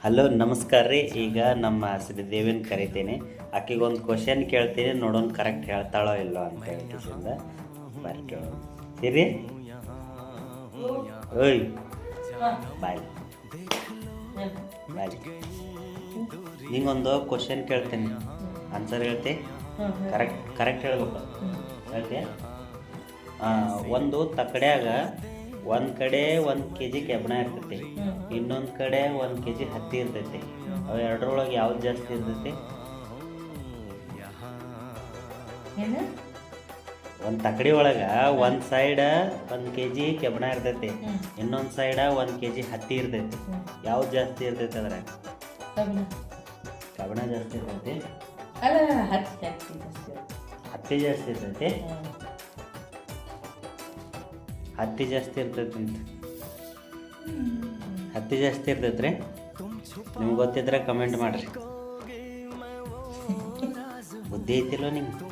Hello ನಮಸ್ಕಾರ ರೀ. ಈಗ ನಮ್ಮ ಶ್ರೀದೇವಿನ ಕರಿತೀನಿ. ಆಕೆಗೊಂದು ಕ್ವಶನ್ ಕೇಳ್ತೀನಿ, ನೋಡೋಣ ಕರೆಕ್ಟ್ ಹೇಳ್ತಾಳೋ ಇಲ್ಲೋ ಅಂತ ಹೇಳ್ತಿಸಿಂದ ಬರ್ರಿ ಕೇಳೋಣ. ಸರಿ ಓಯ್ ಬಾಯ್ ಬಾಯ್. ನಿಂಗೊಂದು ಕ್ವಶನ್ ಕೇಳ್ತೀನಿ, ಆನ್ಸರ್ ಹೇಳ್ತಿ? ಕರೆಕ್ಟ್ ಹೇಳ್ಬೇಕು. ಹೇಳ್ತೀಯ? ಒಂದು ತಕ್ಕಡ್ಯಾಗ ಒಂದು ಕಡೆ 1 kg ಕೆಬ್ಬಣ ಇರ್ತೈತಿ, ಇನ್ನೊಂದು ಕಡೆ 1 kg ಹತ್ತಿ ಇರ್ತೈತಿ. ಅವು ಎರಡರೊಳಗೆ ಯಾವ್ದು ಜಾಸ್ತಿ ಇರ್ತೈತಿ? ಒಂದು ತಕ್ಕಡಿ ಒಳಗೆ ಒಂದು ಸೈಡ್ 1 kg ಕೆಬ್ಬಣ ಇರ್ತೈತಿ, ಇನ್ನೊಂದು ಸೈಡ್ 1 kg ಹತ್ತಿ ಇರ್ತೈತಿ. ಯಾವ್ದು ಜಾಸ್ತಿ ಇರ್ತೈತಿ? ಅದ್ರ ಕಬ್ಬಣ ಜಾಸ್ತಿ ಇರ್ತೈತಿ, ಹತ್ತಿ ಜಾಸ್ತಿ ಇರ್ತೈತಿ. ಹತ್ತಿ ಜಾಸ್ತಿ ಇರ್ತೈತಿ ಅಂತ, ಹತ್ತಿ ಜಾಸ್ತಿ ಇರ್ತೈತ್ರಿ. ನಿಮ್ಗೆ ಗೊತ್ತಿದ್ರೆ ಕಮೆಂಟ್ ಮಾಡ್ರಿ. ಬುದ್ಧಿ ಐತಿಲ್ವ ನಿಮ್ಗೆ?